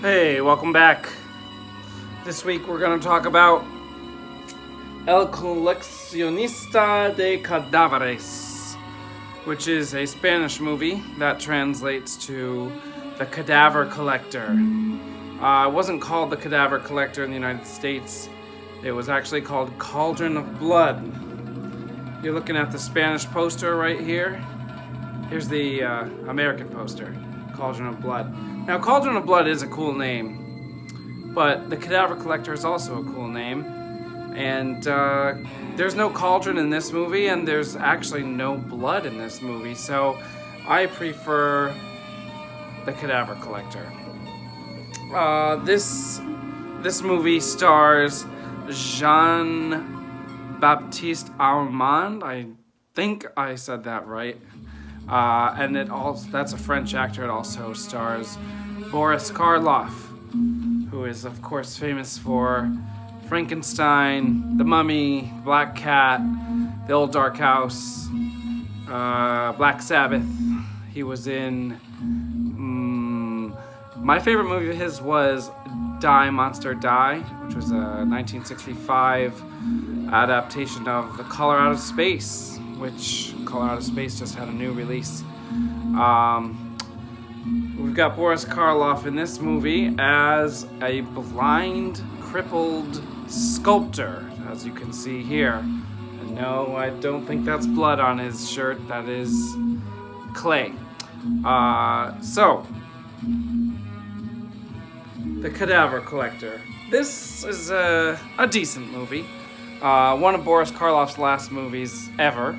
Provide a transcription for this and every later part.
Hey, welcome back. This week we're going to talk about El Coleccionista de Cadávares, which is a Spanish movie that translates to the Cadaver Collector. It wasn't called the Cadaver Collector in the United States. It was actually called Cauldron of Blood. You're looking at the Spanish poster right here. Here's the American poster, Cauldron of Blood. Now, Cauldron of Blood is a cool name, but the Cadaver Collector is also a cool name. And there's no cauldron in this movie, and there's actually no blood in this movie, so I prefer the Cadaver Collector. This movie stars Jean-Baptiste Armand. I think I said that right. And that's a French actor. It also stars Boris Karloff, who is, of course, famous for Frankenstein, The Mummy, Black Cat, The Old Dark House, Black Sabbath. He was in... my favorite movie of his was Die, Monster, Die, which was a 1965 adaptation of The Color Out of Space, which Color Out of Space just had a new release. We've got Boris Karloff in this movie as a blind, crippled sculptor, as you can see here. And no, I don't think that's blood on his shirt. That is clay. So, The Cadaver Collector. This is a decent movie. One of Boris Karloff's last movies ever.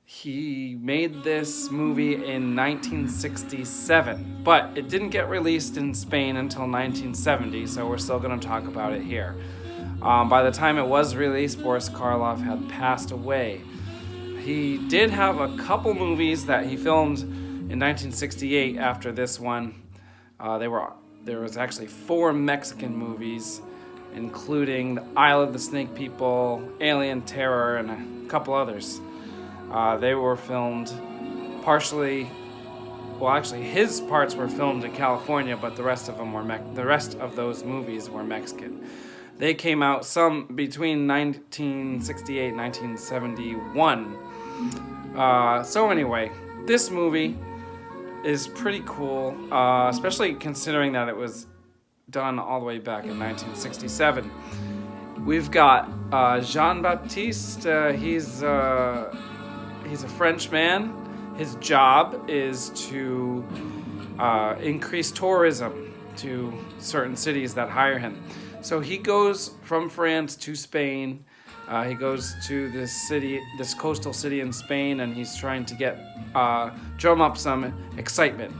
He made this movie in 1967, but it didn't get released in Spain until 1970, so we're still going to talk about it here. By the time it was released, Boris Karloff had passed away. He did have a couple movies that he filmed in 1968 after this one. There was actually 4 Mexican movies, including The Isle of the Snake People, Alien Terror, and a couple others. They were filmed partially, well, actually his parts were filmed in California, but the rest of those movies were Mexican. They came out some between 1968 and 1971. So anyway, this movie is pretty cool, especially considering that it was done all the way back in 1967. We've got Jean-Baptiste. He's a French man. His job is to increase tourism to certain cities that hire him. So he goes from France to Spain. He goes to this coastal city in Spain, and he's trying to drum up some excitement.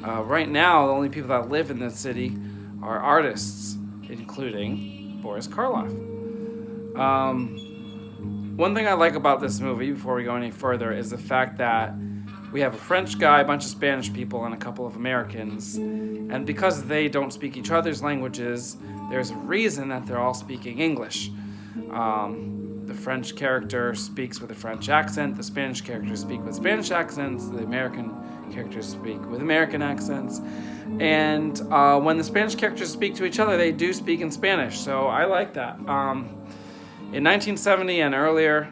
Right now, the only people that live in this city are artists, including Boris Karloff. One thing I like about this movie, before we go any further, is the fact that we have a French guy, a bunch of Spanish people, and a couple of Americans. And because they don't speak each other's languages, there's a reason that they're all speaking English. The French character speaks with a French accent, the Spanish characters speak with Spanish accents, the American characters speak with American accents. And when the Spanish characters speak to each other, they do speak in Spanish, so I like that. In 1970 and earlier,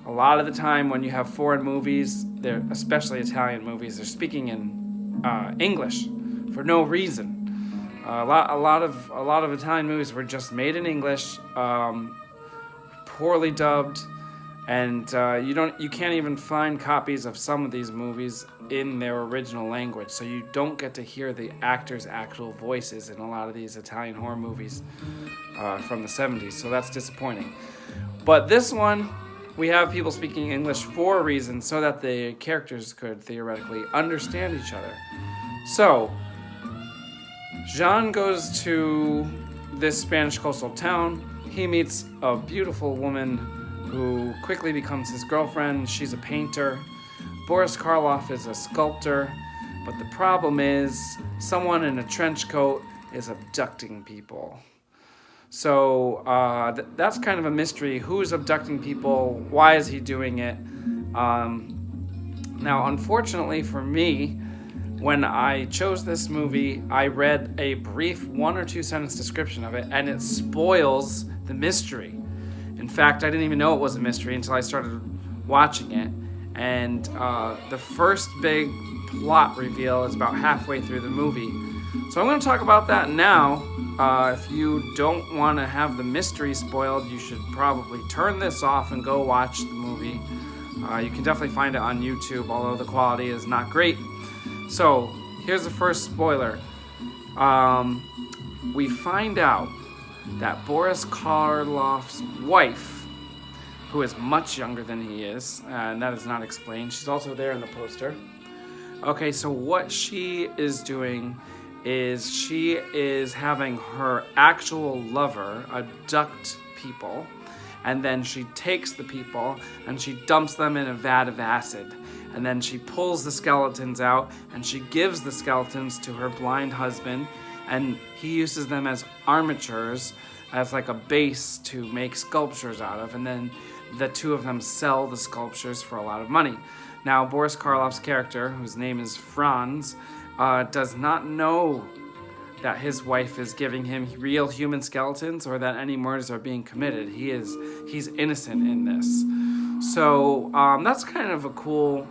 a lot of the time when you have foreign movies, especially Italian movies, they're speaking in English for no reason. A lot of Italian movies were just made in English, poorly dubbed, and you can't even find copies of some of these movies in their original language, so you don't get to hear the actors' actual voices in a lot of these Italian horror movies from the 70s, so that's disappointing. But this one, we have people speaking English for a reason, so that the characters could theoretically understand each other. So, Jean goes to this Spanish coastal town. He meets a beautiful woman who quickly becomes his girlfriend. She's a painter. Boris Karloff is a sculptor, but the problem is someone in a trench coat is abducting people. So that's kind of a mystery. Who's abducting people? Why is he doing it? Now, unfortunately for me, when I chose this movie, I read a brief 1 or 2 sentence description of it, and it spoils the mystery. In fact, I didn't even know it was a mystery until I started watching it. And the first big plot reveal is about halfway through the movie. So I'm going to talk about that now. If you don't want to have the mystery spoiled, you should probably turn this off and go watch the movie. You can definitely find it on YouTube, although the quality is not great. So here's the first spoiler. We find out that Boris Karloff's wife, who is much younger than he is, and that is not explained. She's also there in the poster. Okay, so what she is doing is she is having her actual lover abduct people, and then she takes the people and she dumps them in a vat of acid, and then she pulls the skeletons out and she gives the skeletons to her blind husband, and he uses them as armatures, as like a base to make sculptures out of, and then the two of them sell the sculptures for a lot of money. Now, Boris Karloff's character, whose name is Franz, does not know that his wife is giving him real human skeletons or that any murders are being committed. He's innocent in this. So that's kind of a cool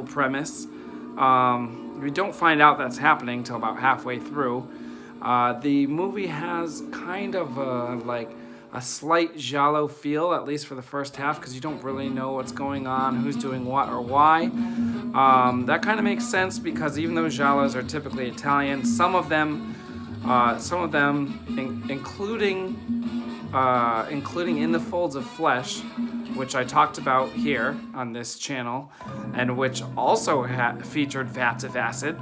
premise. We don't find out that's happening till about halfway through. The movie has kind of a slight giallo feel, at least for the first half, because you don't really know what's going on, who's doing what or why. That kind of makes sense because even though giallos are typically Italian, some of them, including In the Folds of Flesh, which I talked about here on this channel, and which also featured vats of acid.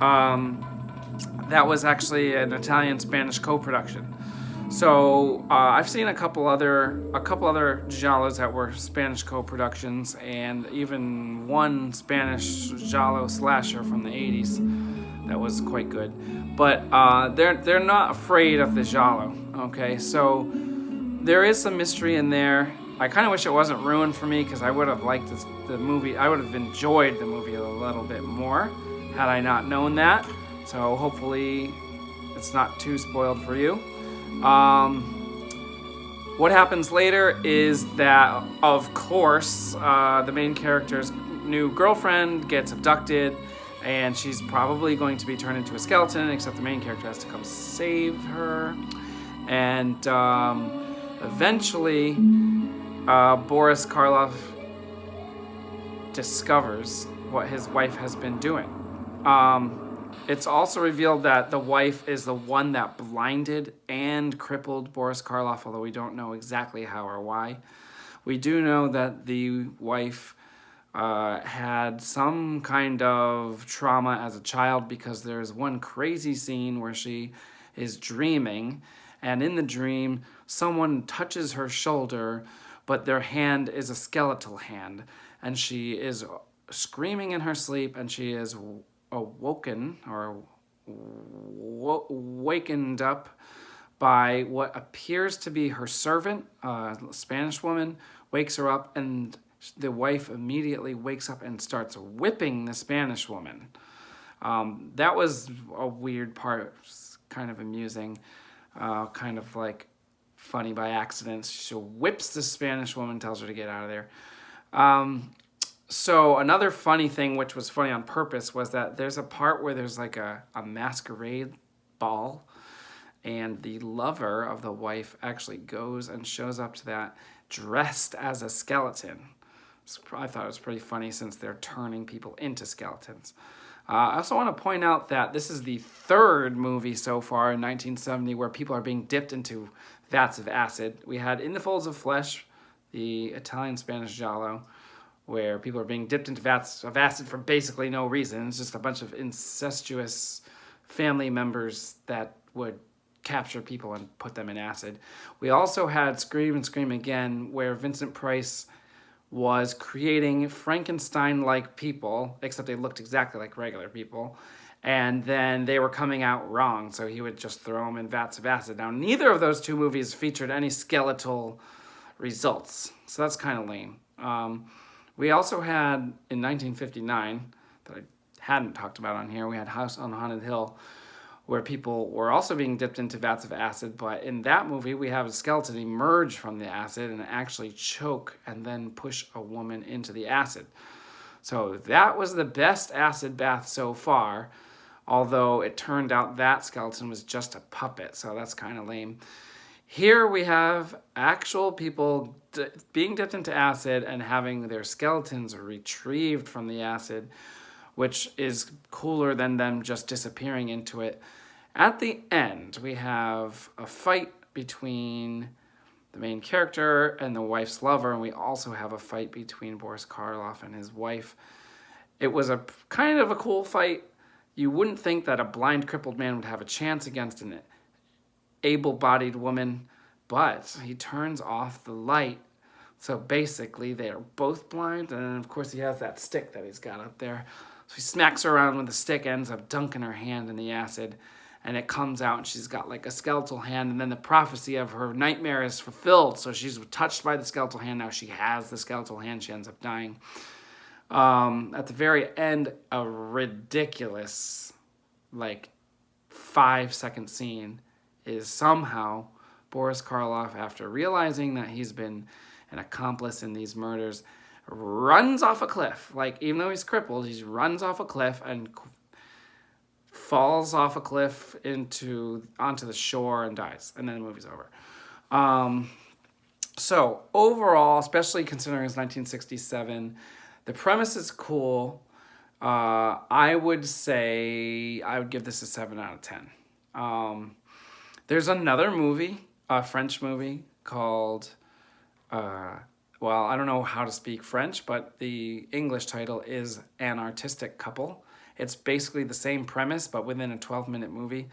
That was actually an Italian-Spanish co-production. So I've seen a couple other giallos that were Spanish co-productions, and even one Spanish giallo slasher from the 80s that was quite good. But they're not afraid of the giallo. Okay, so there is some mystery in there. I kind of wish it wasn't ruined for me because I would have liked the movie. I would have enjoyed the movie a little bit more had I not known that. So hopefully it's not too spoiled for you. What happens later is that, of course, the main character's new girlfriend gets abducted, and she's probably going to be turned into a skeleton, except the main character has to come save her. And eventually, Boris Karloff discovers what his wife has been doing. It's also revealed that the wife is the one that blinded and crippled Boris Karloff, although we don't know exactly how or why. We do know that the wife had some kind of trauma as a child, because there's one crazy scene where she is dreaming, and in the dream, someone touches her shoulder, but their hand is a skeletal hand, and she is screaming in her sleep, and she is awoken or wakened up by what appears to be her servant, a Spanish woman, wakes her up, and the wife immediately wakes up and starts whipping the Spanish woman. That was a weird part, kind of amusing, kind of like funny by accident. She whips the Spanish woman, tells her to get out of there. So another funny thing, which was funny on purpose, was that there's a part where there's like a masquerade ball, and the lover of the wife actually goes and shows up to that dressed as a skeleton. I thought it was pretty funny since they're turning people into skeletons. I also want to point out that this is the third movie so far in 1970 where people are being dipped into vats of acid. We had In the Folds of Flesh, the Italian-Spanish giallo, where people are being dipped into vats of acid for basically no reason. It's just a bunch of incestuous family members that would capture people and put them in acid. We also had Scream and Scream Again, where Vincent Price was creating Frankenstein-like people, except they looked exactly like regular people, and then they were coming out wrong, so he would just throw them in vats of acid. Now, neither of those two movies featured any skeletal results, so that's kind of lame. We also had, in 1959, that I hadn't talked about on here. We had House on Haunted Hill, where people were also being dipped into vats of acid, but in that movie we have a skeleton emerge from the acid and actually choke and then push a woman into the acid. So that was the best acid bath so far, although it turned out that skeleton was just a puppet, so that's kind of lame. Here we have actual people being dipped into acid and having their skeletons retrieved from the acid, which is cooler than them just disappearing into it. At the end, we have a fight between the main character and the wife's lover, and we also have a fight between Boris Karloff and his wife. It was a kind of a cool fight. You wouldn't think that a blind, crippled man would have a chance against an able-bodied woman, but he turns off the light. So basically, they are both blind, and then of course he has that stick that he's got up there. So he smacks her around with the stick, ends up dunking her hand in the acid, and it comes out, and she's got like a skeletal hand, and then the prophecy of her nightmare is fulfilled. So she's touched by the skeletal hand. Now she has the skeletal hand. She ends up dying. At the very end, a ridiculous, like, 5-second scene is somehow Boris Karloff, after realizing that he's been an accomplice in these murders, runs off a cliff. Like, even though he's crippled, he runs off a cliff and falls off a cliff onto the shore and dies. And then the movie's over. So overall, especially considering it's 1967, the premise is cool. I would say I would give this a 7 out of 10. There's another movie, a French movie called, well, I don't know how to speak French, but the English title is An Artistic Couple. It's basically the same premise, but within a 12-minute movie,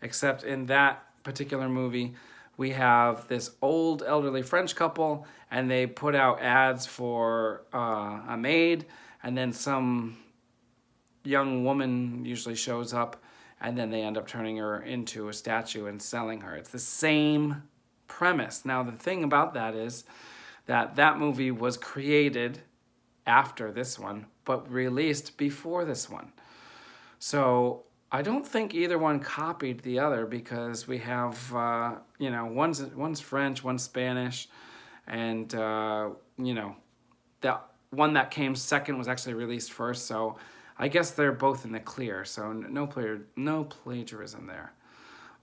except in that particular movie, we have this old elderly French couple, and they put out ads for a maid, and then some young woman usually shows up, and then they end up turning her into a statue and selling her. It's the same premise. Now, the thing about that is that that movie was created after this one, but released before this one. So I don't think either one copied the other, because we have, one's French, one's Spanish, and, that one that came second was actually released first, so I guess they're both in the clear, so no plagiarism there.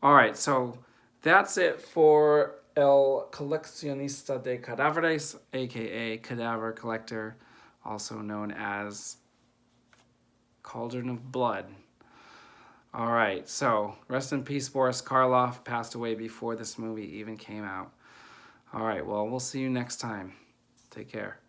All right, so that's it for El Coleccionista de Cadávares, a.k.a. Cadaver Collector, also known as Cauldron of Blood. All right, so rest in peace, Boris Karloff, passed away before this movie even came out. All right, well, we'll see you next time. Take care.